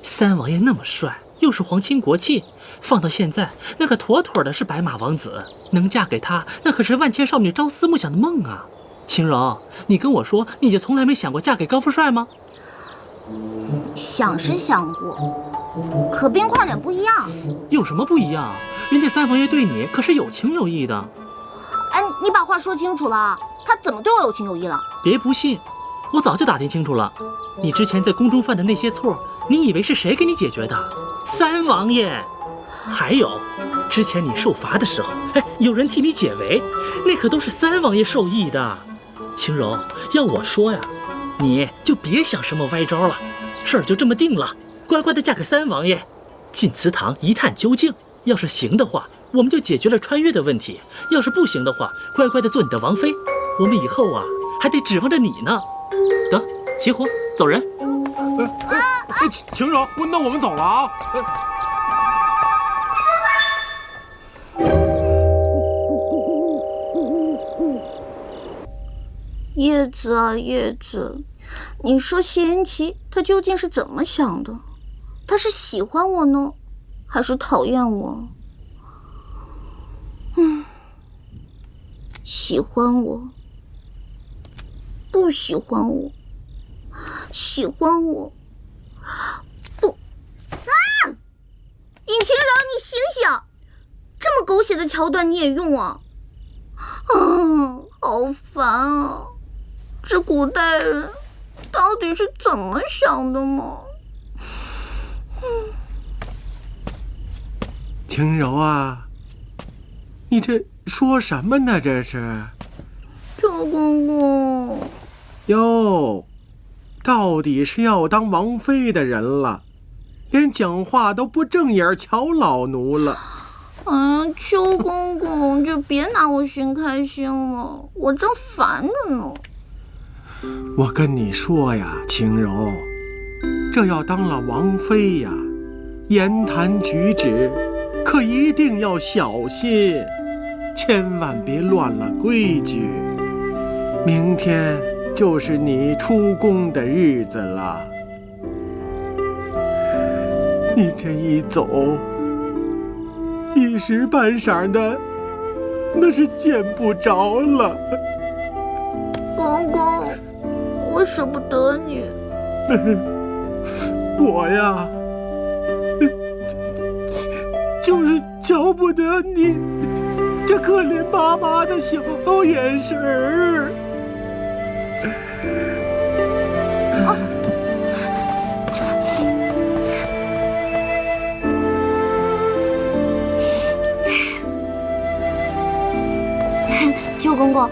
三王爷那么帅，又是皇亲国戚，放到现在，那可妥妥的是白马王子。能嫁给他，那可是万千少女朝思暮想的梦啊！秦柔，你跟我说，你就从来没想过嫁给高富帅吗？想是想过，可冰块脸不一样。有什么不一样？人家三王爷对你可是有情有义的。哎，你把话说清楚了，他怎么对我有情有义了？别不信，我早就打听清楚了。你之前在宫中犯的那些错，你以为是谁给你解决的？三王爷。还有，之前你受罚的时候，哎，有人替你解围，那可都是三王爷授意的。秦柔，要我说呀，你就别想什么歪招了，事儿就这么定了，乖乖的嫁给三王爷，进祠堂一探究竟。要是行的话，我们就解决了穿越的问题；要是不行的话，乖乖的做你的王妃。我们以后啊，还得指望着你呢。得，起火，走人。秦柔，那我们走了啊。叶子啊叶子，你说谢言齐他究竟是怎么想的？他是喜欢我呢，还是讨厌我？喜欢我，不喜欢我，喜欢我，不啊！尹晴柔，你醒醒！这么狗血的桥段你也用啊？好烦啊！这古代人到底是怎么想的嘛？晴柔啊，你这说什么呢？这是周公公哟，到底是要当王妃的人了，连讲话都不正眼瞧老奴了。邱公公就别拿我寻开心了，我正烦着呢。我跟你说呀，晴柔，这要当了王妃呀，言谈举止可一定要小心，千万别乱了规矩。明天就是你出宫的日子了，你这一走，一时半晌的，那是见不着了。公公，我舍不得你。我呀，就是瞧不得你这可怜巴巴的小眼神儿。舅公公，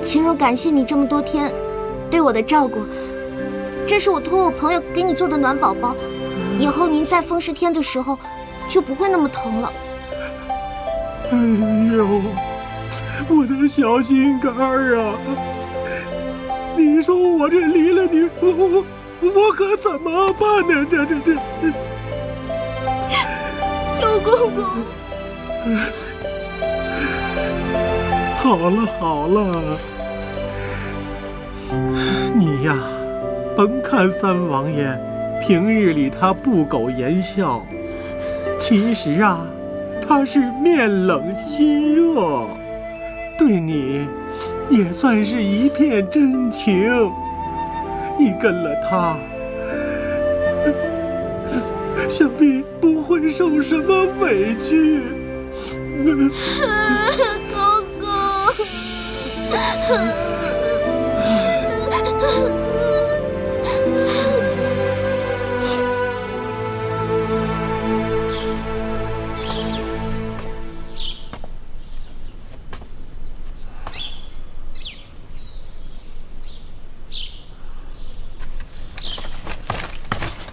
晴柔感谢你这么多天对我的照顾，这是我托我朋友给你做的暖宝宝，以后您在风湿天的时候就不会那么疼了。哎呦，我的小心肝儿啊！你说我这离了你，我可怎么办呢？这，舅公公。好了，你呀，甭看三王爷平日里他不苟言笑，其实啊，他是面冷心热，对你也算是一片真情。你跟了他，想必不会受什么委屈。公公。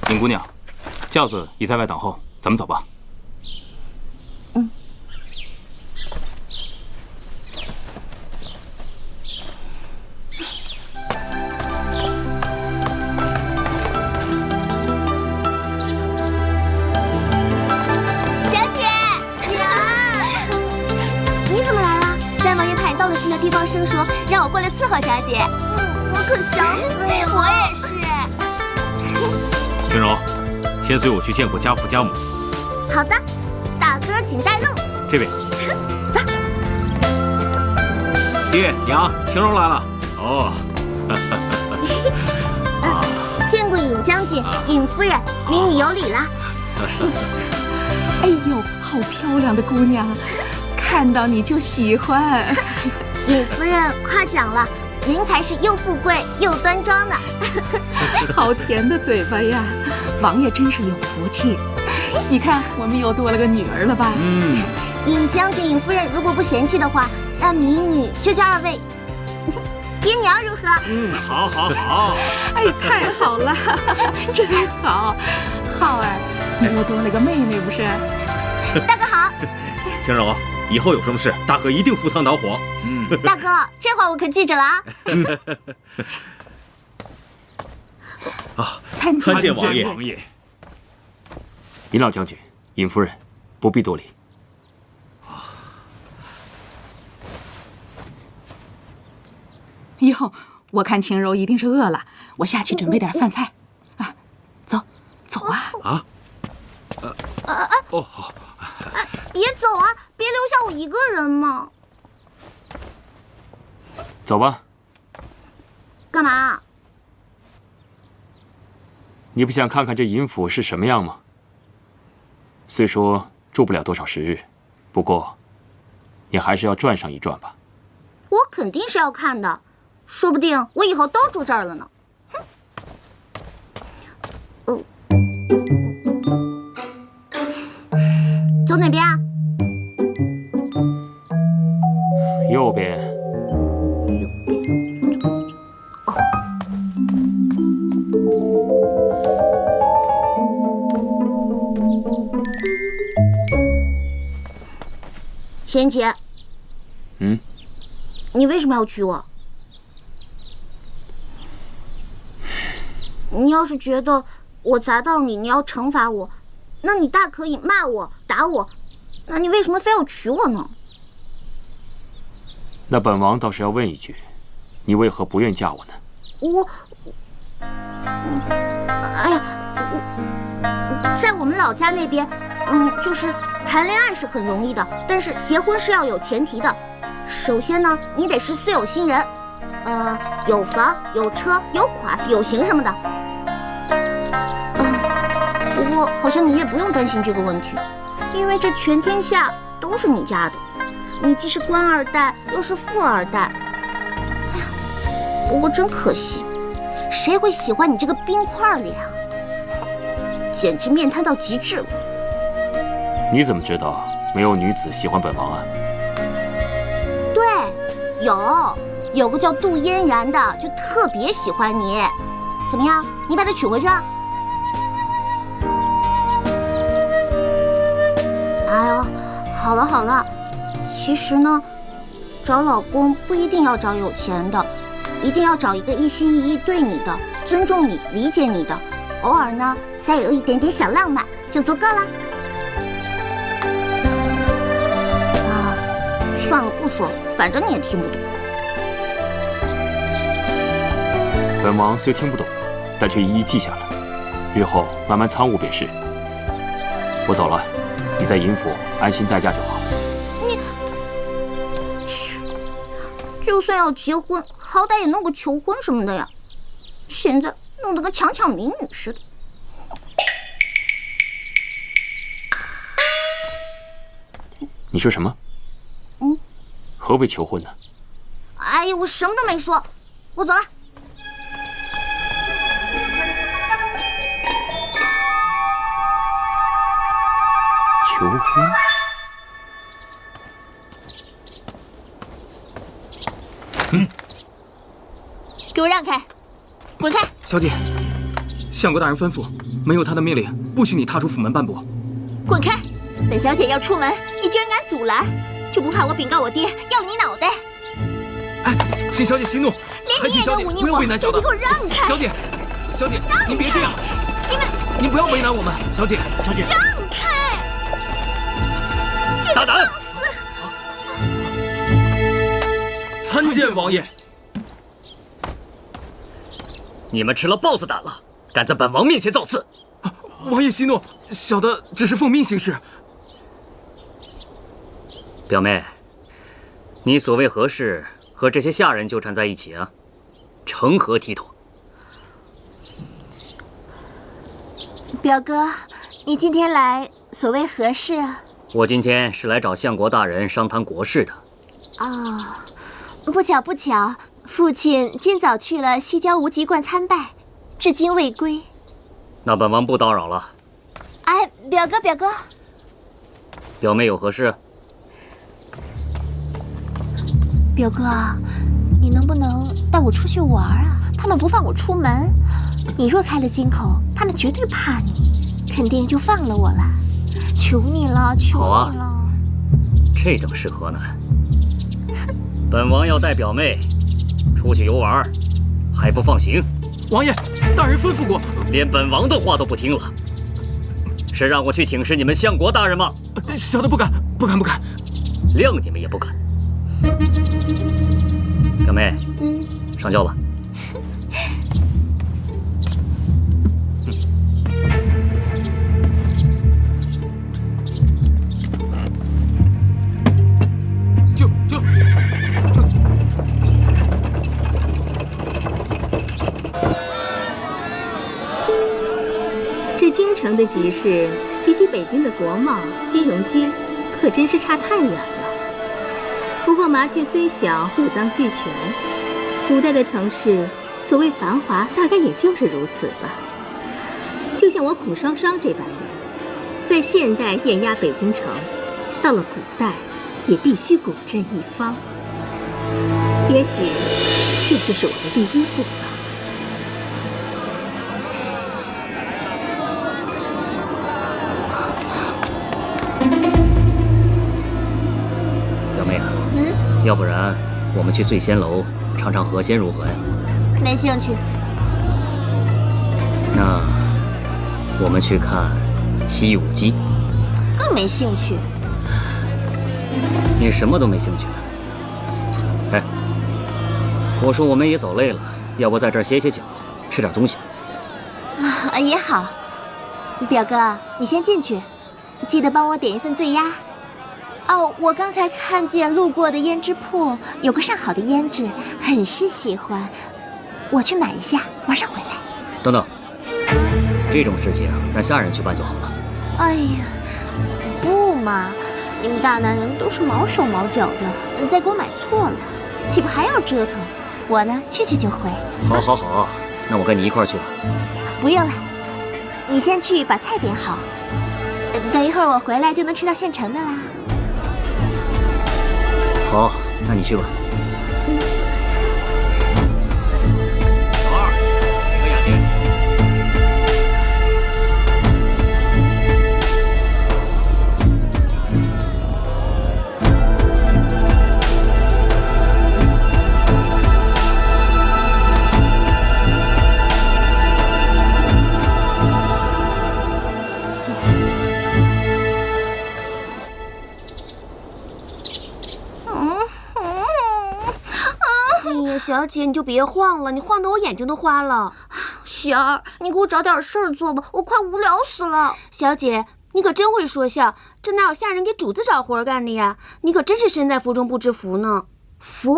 尹姑娘，轿子已在外等候，咱们走吧。地方生说让我过来伺候小姐，我可想死你了。我也是。晴柔，先随我去见过家父家母。好的，大哥请带路。这边。走。爹娘，晴柔来了。哦。见过尹将军、尹夫人，明你有礼了。哎呦，好漂亮的姑娘，看到你就喜欢。尹夫人夸奖了，您才是又富贵又端庄呢。好甜的嘴巴呀，王爷真是有福气。你看，我们又多了个女儿了吧？尹将军、尹夫人如果不嫌弃的话，那民女就叫二位爹娘如何？好。哎，太好了，真好。浩儿，你又多了个妹妹不是？大哥好。晴柔，以后有什么事，大哥一定赴汤蹈火。大哥，这话我可记着了啊！参见王爷。尹老将军、尹夫人，不必多礼。哟，我看晴柔一定是饿了，我下去准备点饭菜。啊，走啊！好。别走啊！别留下我一个人嘛！走吧。干嘛？你不想看看这尹府是什么样吗？虽说住不了多少时日，不过你还是要转上一转吧。我肯定是要看的，说不定我以后都住这儿了呢。走哪边啊？右边。贤姐。你为什么要娶我？你要是觉得我砸到你，你要惩罚我，那你大可以骂我、打我，那你为什么非要娶我呢？那本王倒是要问一句，你为何不愿嫁我呢？哎呀，在我们老家那边，就是谈恋爱是很容易的，但是结婚是要有前提的。首先呢，你得是私有新人，有房、有车、有款、有型什么的。不过好像你也不用担心这个问题，因为这全天下都是你家的，你既是官二代，又是富二代。哎呀，不过真可惜，谁会喜欢你这个冰块脸啊？简直面瘫到极致了。你怎么知道没有女子喜欢本王啊？对，有个叫杜嫣然的，就特别喜欢你。怎么样，你把她娶回去啊？哎呦，好了，其实呢，找老公不一定要找有钱的，一定要找一个一心一意对你的，尊重你、理解你的，偶尔呢再有一点点小浪漫就足够了。算了，不说了，反正你也听不懂。本王虽听不懂，但却一一记下了，日后慢慢参悟便是。我走了，你在尹府安心待嫁就好。你，就算要结婚，好歹也弄个求婚什么的呀，现在弄得跟强抢民女似的。你说什么？何为求婚呢？哎呀，我什么都没说，我走了。求婚？给我让开，滚开！小姐，相国大人吩咐，没有他的命令，不许你踏出府门半步。滚开！本小姐要出门，你居然敢阻拦！就不怕我禀告我爹，要了你脑袋？哎，请小姐息怒，连你也敢忤逆我！不要为难小的。你给我让开！小姐，您别这样，您不要为难我们，小姐。让开！大胆！参见王爷。你们吃了豹子胆了，敢在本王面前造次！王爷息怒，小的只是奉命行事。表妹，你所谓何事和这些下人纠缠在一起啊？成何体统？表哥，你今天来所谓何事啊？我今天是来找相国大人商谈国事的。哦，不巧，父亲今早去了西郊无极观参拜，至今未归。那本王不叨扰了。哎，表哥，表妹有何事？表哥，你能不能带我出去玩啊？他们不放我出门，你若开了金口，他们绝对怕你，肯定就放了我了。求你了，求你了。这正是何难？本王要带表妹出去游玩，还不放行？王爷，大人吩咐过，连本王的话都不听了，是让我去请示你们相国大人吗？小的不敢，谅你们也不敢。表妹，上轿吧。这京城的集市，比起北京的国贸、金融街，可真是差太远了。不过麻雀虽小，五脏俱全。古代的城市，所谓繁华，大概也就是如此吧。就像我孔双双这般人，在现代碾压北京城，到了古代，也必须古镇一方。也许，这就是我的第一步吧。表妹啊，要不然我们去醉仙楼尝尝河仙如何呀？没兴趣。那我们去看西舞姬，更没兴趣。你什么都没兴趣？哎，我说我们也走累了，要不在这儿歇歇脚，吃点东西？也好。表哥，你先进去。记得帮我点一份醉鸭。哦，我刚才看见路过的胭脂铺有个上好的胭脂，很是喜欢，我去买一下，马上回来。等等，这种事情让下人去办就好了。哎呀，不嘛，你们大男人都是毛手毛脚的，再给我买错了，岂不还要折腾？我呢，去就回。好，那我跟你一块儿去吧。不用了，你先去把菜点好，等一会儿我回来就能吃到现成的啦。好，那你去吧。小二，给个雅洁。小姐，你就别晃了，你晃得我眼睛都花了。雪儿，你给我找点事儿做吧，我快无聊死了。小姐，你可真会说笑，这哪有下人给主子找活干的呀？你可真是身在福中不知福呢。福？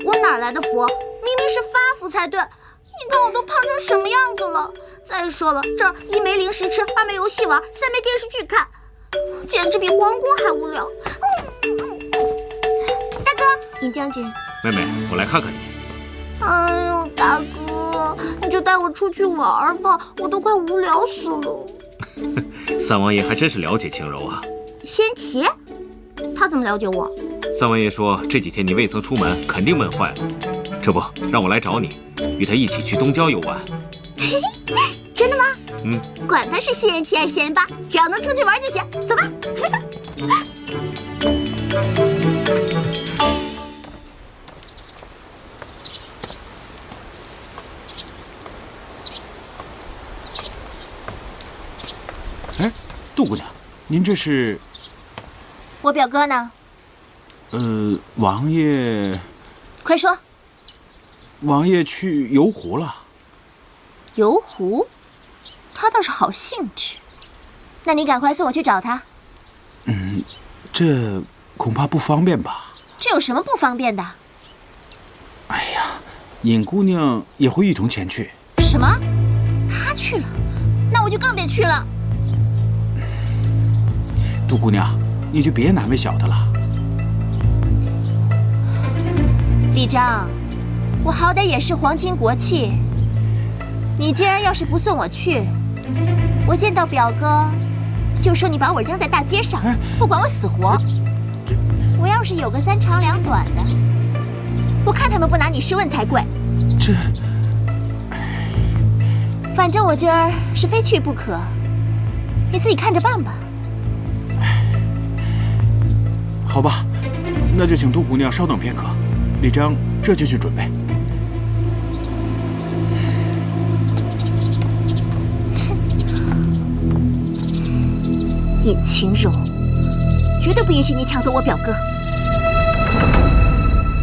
我哪来的福？明明是发福才对。你看我都胖成什么样子了？再说了，这儿一没零食吃，二没游戏玩，三没电视剧看，简直比皇宫还无聊。大哥，尹将军。妹妹，我来看看你。哎呦，大哥，你就带我出去玩吧，我都快无聊死了。三王爷还真是了解轻柔啊。仙琪，他怎么了解我？三王爷说这几天你未曾出门，肯定闷坏了。这不，让我来找你，与他一起去东郊游玩。真的吗？嗯。管他是仙七还是仙八，只要能出去玩就行。走吧。哎，杜姑娘，您这是？我表哥呢？王爷。快说。王爷去游湖了。游湖？他倒是好兴致。那你赶快送我去找他。这恐怕不方便吧？这有什么不方便的？哎呀，尹姑娘也会一同前去。什么？她去了？那我就更得去了。杜姑娘，你就别难为小的了。李章，我好歹也是皇亲国戚，你既然要是不送我去，我见到表哥就说你把我扔在大街上，不管我死活。我要是有个三长两短的，我看他们不拿你试问才怪。这，反正我今儿是非去不可，你自己看着办吧。好吧，那就请杜姑娘稍等片刻，李章这就去准备。尹晴柔，绝对不允许你抢走我表哥。